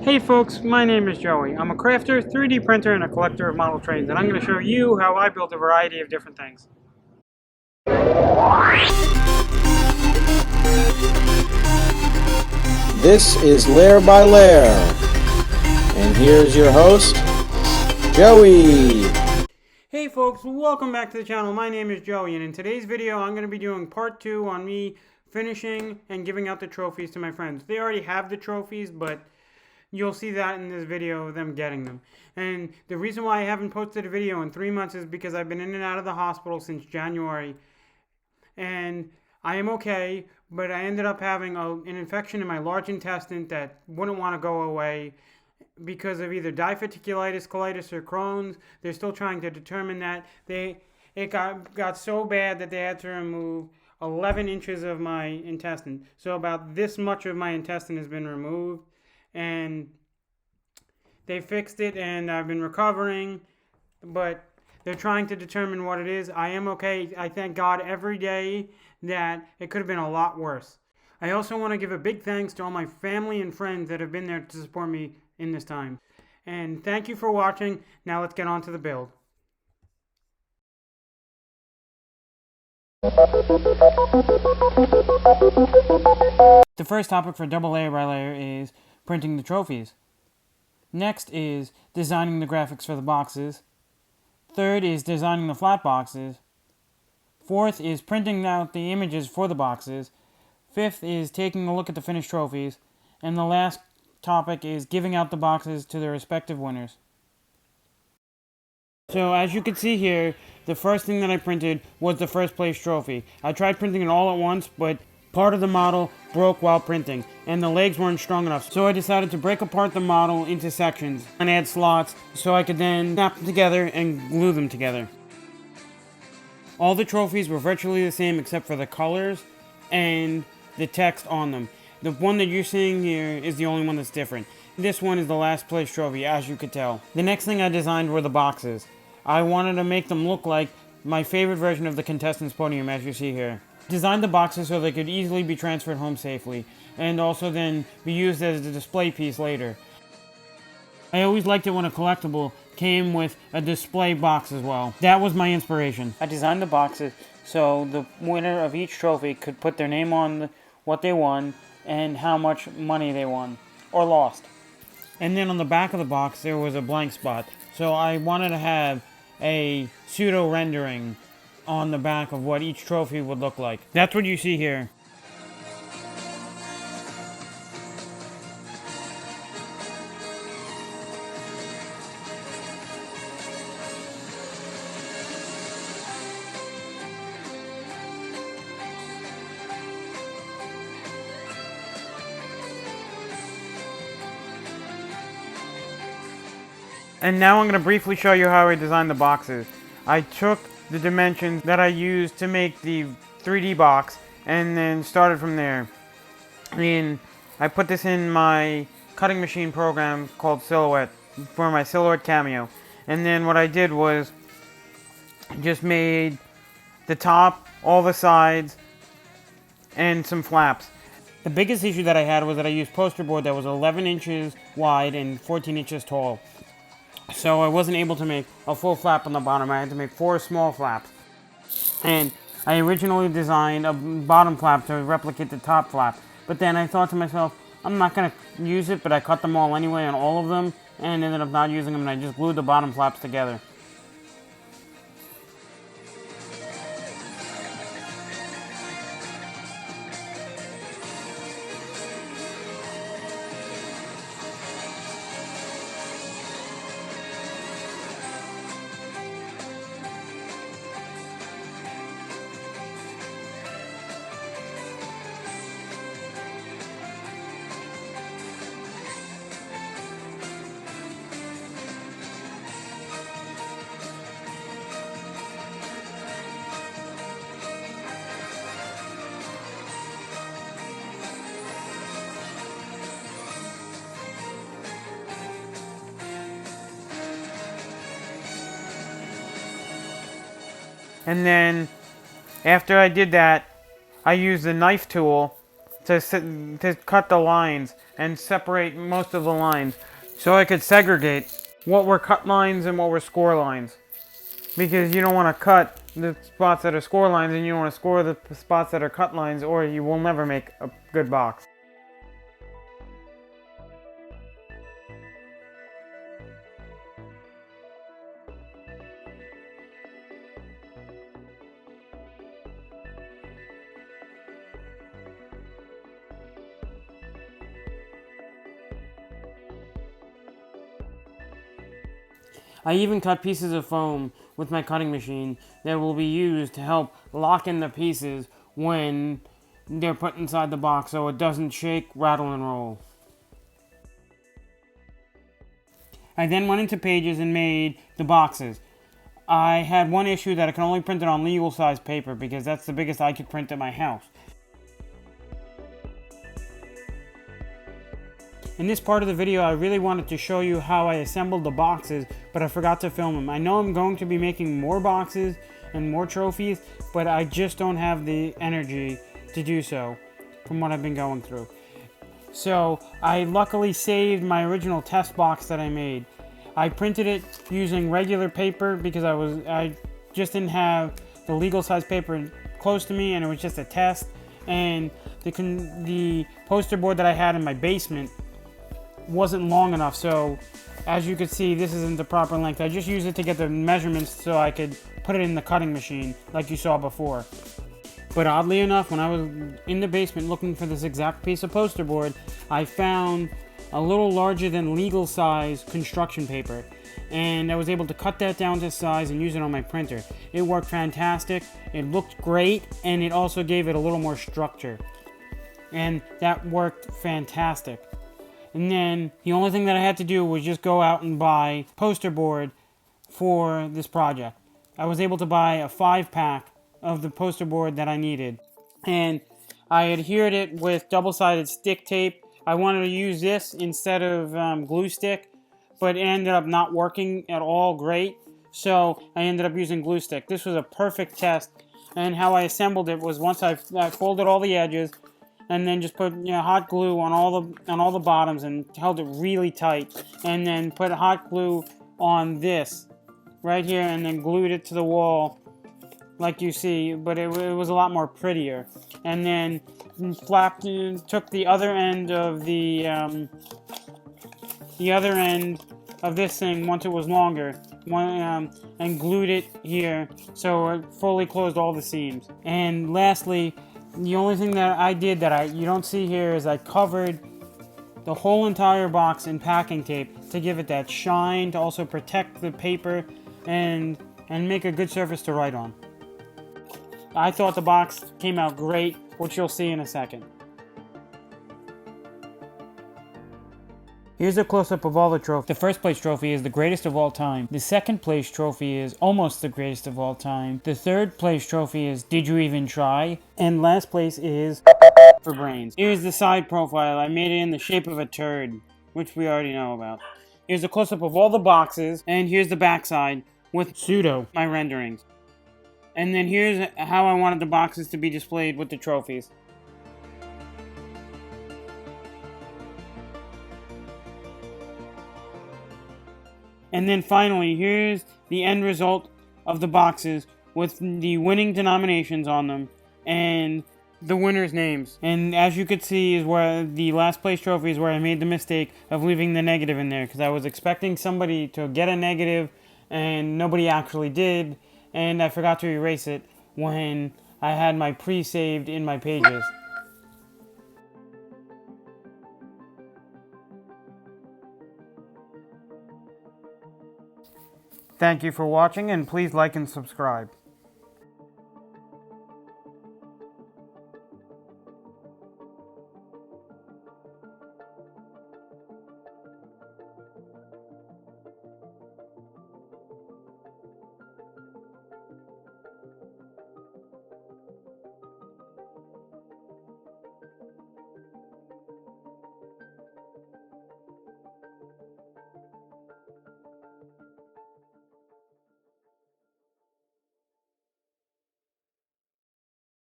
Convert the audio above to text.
Hey folks, my name is Joey. I'm a crafter, 3D printer, and a collector of model trains, and I'm going to show you how I build a variety of different things. This is Layer by Layer, and here's your host, Joey. Hey folks, welcome back to the channel. My name is Joey, and in today's video I'm going to be doing part 2 on me finishing and giving out the trophies to my friends. They already have the trophies, but you'll see that in this video of them getting them. And the reason why I haven't posted a video in 3 months is because I've been in and out of the hospital since January. And I am okay, but I ended up having an infection in my large intestine that wouldn't want to go away because of either diverticulitis, colitis, or Crohn's. They're still trying to determine that. It got so bad that they had to remove 11 inches of my intestine. So about this much of my intestine has been removed. And they fixed it, and I've been recovering, but they're trying to determine what it is. I am okay. I thank God every day that it could have been a lot worse. I also want to give a big thanks to all my family and friends that have been there to support me in this time. And thank you for watching. Now let's get on to the build. The first topic for double layer by layer is printing the trophies. Next is designing the graphics for the boxes. Third is designing the flat boxes. Fourth is printing out the images for the boxes. Fifth is taking a look at the finished trophies. And the last topic is giving out the boxes to their respective winners. So as you can see here, the first thing that I printed was the first place trophy. I tried printing it all at once, but part of the model broke while printing, and the legs weren't strong enough. So I decided to break apart the model into sections and add slots so I could then snap them together and glue them together. All the trophies were virtually the same except for the colors and the text on them. The one that you're seeing here is the only one that's different. This one is the last place trophy, as you could tell. The next thing I designed were the boxes. I wanted to make them look like my favorite version of the contestants' podium, as you see here. Designed the boxes so they could easily be transferred home safely, and also then be used as a display piece later. I always liked it when a collectible came with a display box as well. That was my inspiration. I designed the boxes so the winner of each trophy could put their name on what they won and how much money they won or lost. And then on the back of the box there was a blank spot. So I wanted to have a pseudo rendering on the back of what each trophy would look like. That's what you see here. And now I'm going to briefly show you how I designed the boxes. I took the dimensions that I used to make the 3D box and then started from there. And I put this in my cutting machine program called Silhouette for my Silhouette Cameo. And then what I did was just made the top, all the sides, and some flaps. The biggest issue that I had was that I used poster board that was 11 inches wide and 14 inches tall. So I wasn't able to make a full flap on the bottom. I had to make 4 small flaps. And I originally designed a bottom flap to replicate the top flap. But then I thought to myself, I'm not going to use it, but I cut them all anyway on all of them and ended up not using them, and I just glued the bottom flaps together. And then after I did that, I used the knife tool to cut the lines and separate most of the lines, so I could segregate what were cut lines and what were score lines. Because you don't want to cut the spots that are score lines and you don't want to score the spots that are cut lines, or you will never make a good box. I even cut pieces of foam with my cutting machine that will be used to help lock in the pieces when they're put inside the box so it doesn't shake, rattle, and roll. I then went into Pages and made the boxes. I had one issue that I can only print it on legal size paper because that's the biggest I could print at my house. In this part of the video, I really wanted to show you how I assembled the boxes, but I forgot to film them. I know I'm going to be making more boxes and more trophies, but I just don't have the energy to do so from what I've been going through. So I luckily saved my original test box that I made. I printed it using regular paper because I just didn't have the legal size paper close to me, and it was just a test. And the poster board that I had in my basement wasn't long enough, so as you can see, this isn't the proper length. I just used it to get the measurements so I could put it in the cutting machine like you saw before. But oddly enough, when I was in the basement looking for this exact piece of poster board, I found a little larger than legal size construction paper, and I was able to cut that down to size and use it on my printer. It worked fantastic, it looked great, and it also gave it a little more structure, and that worked fantastic. And then the only thing that I had to do was just go out and buy poster board for this project. I was able to buy a 5-pack of the poster board that I needed, and I adhered it with double-sided stick tape. I wanted to use this instead of glue stick, but it ended up not working at all great, so I ended up using glue stick. This was a perfect test, and how I assembled it was once I folded all the edges, and then just put hot glue on all the bottoms and held it really tight, and then put hot glue on this right here, and then glued it to the wall like you see, but it was a lot more prettier. And then took the other end of this thing once it was longer, and glued it here so it fully closed all the seams. And lastly, the only thing that I did that you don't see here is I covered the whole entire box in packing tape to give it that shine, to also protect the paper and make a good surface to write on. I thought the box came out great, which you'll see in a second. Here's a close-up of all the trophies. The first place trophy is the greatest of all time. The second place trophy is almost the greatest of all time. The third place trophy is Did You Even Try? And last place is for brains. Here's the side profile. I made it in the shape of a turd, which we already know about. Here's a close-up of all the boxes, and here's the backside with pseudo my renderings. And then here's how I wanted the boxes to be displayed with the trophies. And then finally, here's the end result of the boxes with the winning denominations on them and the winners' names. And as you could see is where the last place trophy is where I made the mistake of leaving the negative in there, because I was expecting somebody to get a negative and nobody actually did, and I forgot to erase it when I had my pre-saved in my pages. Thank you for watching, and please like and subscribe.